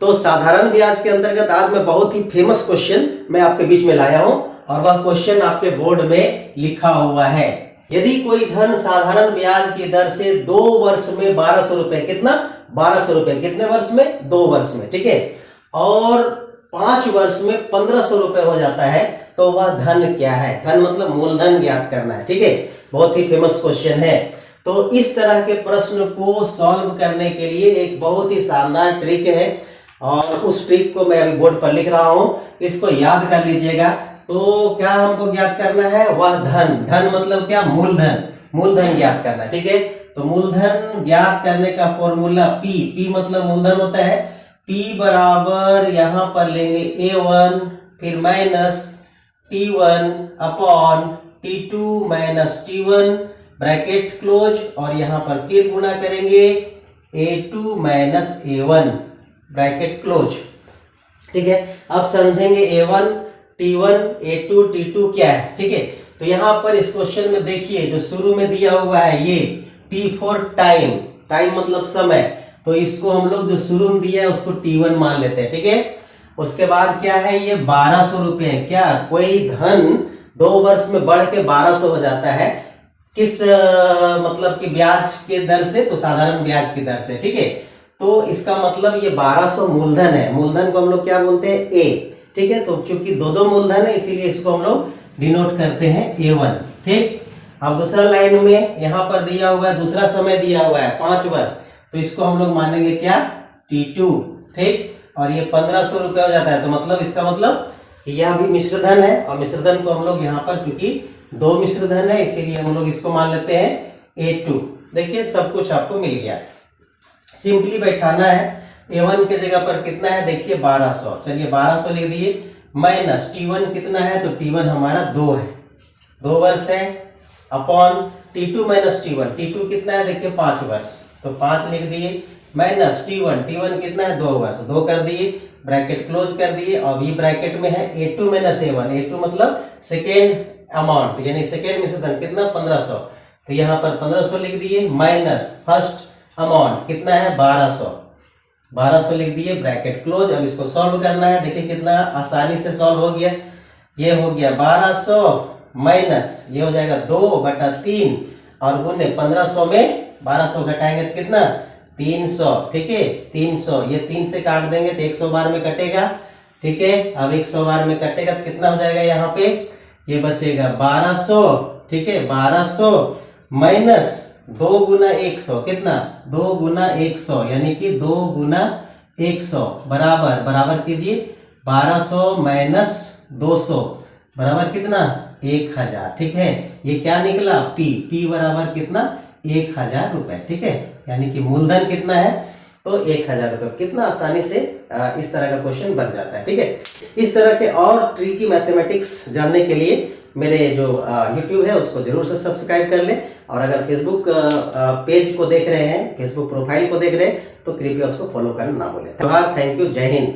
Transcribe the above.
तो साधारण ब्याज के अंतर्गत आज मैं बहुत ही फेमस क्वेश्चन मैं आपके बीच में लाया हूं और वह क्वेश्चन आपके बोर्ड में लिखा हुआ है। यदि कोई धन साधारण ब्याज की दर से 2 वर्ष में 1200 रुपए, कितना 1200 रुपए, कितने वर्ष में 2 वर्ष में, ठीक है, और 5 वर्ष में 1500 रुपए हो जाता है, तो वह धन क्या है? धन मतलब मूलधन ज्ञात करना है, ठीक है। बहुत ही फेमस क्वेश्चन है। तो इस तरह के प्रश्न को सॉल्व करने के लिए एक बहुत ही शानदार ट्रिक है और उस ट्रिक को मैं अभी बोर्ड पर लिख रहा हूं, इसको याद कर लीजिएगा। तो क्या हमको ज्ञात करना है? वह धन, धन मतलब क्या? मूलधन, मूलधन ज्ञात करना, ठीक है। तो मूलधन ज्ञात करने का फॉर्मूला पी मतलब मूलधन होता है। P बराबर यहां पर लेंगे A1 फिर minus T1 upon T2 minus T1 bracket close और यहां पर फिर गुणा करेंगे A2 minus A1 bracket close, ठीक है। अब समझेंगे A1 T1 A2 T2 क्या है, ठीक है। तो यहां पर इस क्वेश्चन में देखिए जो शुरू में दिया हुआ है ये T फॉर टाइम, टाइम मतलब समय, तो इसको हम लोग जो शुरू में दिया है उसको T1 मान लेते हैं, ठीक है। उसके बाद क्या है, ये 1200 रुपए है। क्या कोई धन 2 वर्ष में बढ़ के 1200 हो जाता है, किस मतलब कि ब्याज के दर से? तो साधारण ब्याज की दर से, ठीक है। तो इसका मतलब ये 1200 मूलधन है। मूलधन को हम लोग क्या बोलते हैं? A, ठीक है। तो चूंकि दो मूलधन है इसीलिए इसको हम लोग डिनोट करते हैं A1, ठीक। अब दूसरा लाइन में यहाँ पर दिया हुआ है, दूसरा समय दिया हुआ है 5 वर्ष, तो इसको हम लोग मानेंगे क्या? T2, ठीक। और ये 1500 रुपये हो जाता है, तो मतलब इसका मतलब यह भी मिश्रधन है और मिश्रधन को हम लोग यहाँ पर चूंकि 2 मिश्रधन है इसीलिए हम लोग इसको मान लेते हैं A2। देखिए सब कुछ आपको मिल गया, सिंपली बैठाना है। A1 के जगह पर कितना है? देखिए 1200, चलिए 1200 लिख दिए, माइनस T1 कितना है? तो T1 हमारा 2 है, 2 वर्ष है, upon T2 minus T1, T2 कितना है? देखिए 5 वर्ष, तो 5 लिख दिए, माइनस T1 कितना है? 2 वर्ष, 2 कर दिए, ब्रैकेट क्लोज कर दिए। अब ये ब्रैकेट में है A2 माइनस A1, A2 मतलब सेकेंड अमाउंट यानी सेकेंड मिश्रधन, कितना? 1500, तो यहाँ पर 1500 लिख दिए, माइनस फर्स्ट अमाउंट कितना है? 1200 लिख दिए, ब्रैकेट क्लोज। अब इसको सॉल्व करना है, देखिए कितना आसानी से सॉल्व हो गया। ये हो गया 1200 माइनस ये हो जाएगा 2/3 और गुने 1500 में 1200 घटाएंगे तो कितना? 300, ठीक है। 300 ये 3 से काट देंगे तो 100 बार में कटेगा, ठीक है। अब 100 बार में कटेगा तो कितना हो जाएगा? यहाँ पे ये बचेगा 1200, ठीक है। 1200 माइनस 2 गुना 100, कितना? 2 गुना 100 यानी कि 2 गुना 100 बराबर, बराबर कीजिए 1200 माइनस 200 बराबर कितना? 1000, ठीक है। ये क्या निकला? P बराबर कितना? 1000 रुपए, ठीक है। यानी कि मूलधन कितना है? तो 1000 रुपए। कितना आसानी से इस तरह का क्वेश्चन बन जाता है, ठीक है। इस तरह के और ट्रिकी मैथमेटिक्स जानने के लिए मेरे जो YouTube है उसको जरूर से सब्सक्राइब कर लें और अगर फेसबुक पेज को देख रहे हैं, फेसबुक प्रोफाइल को देख रहे हैं तो कृपया उसको फॉलो करना ना भूलें। थैंक यू, जय हिंद।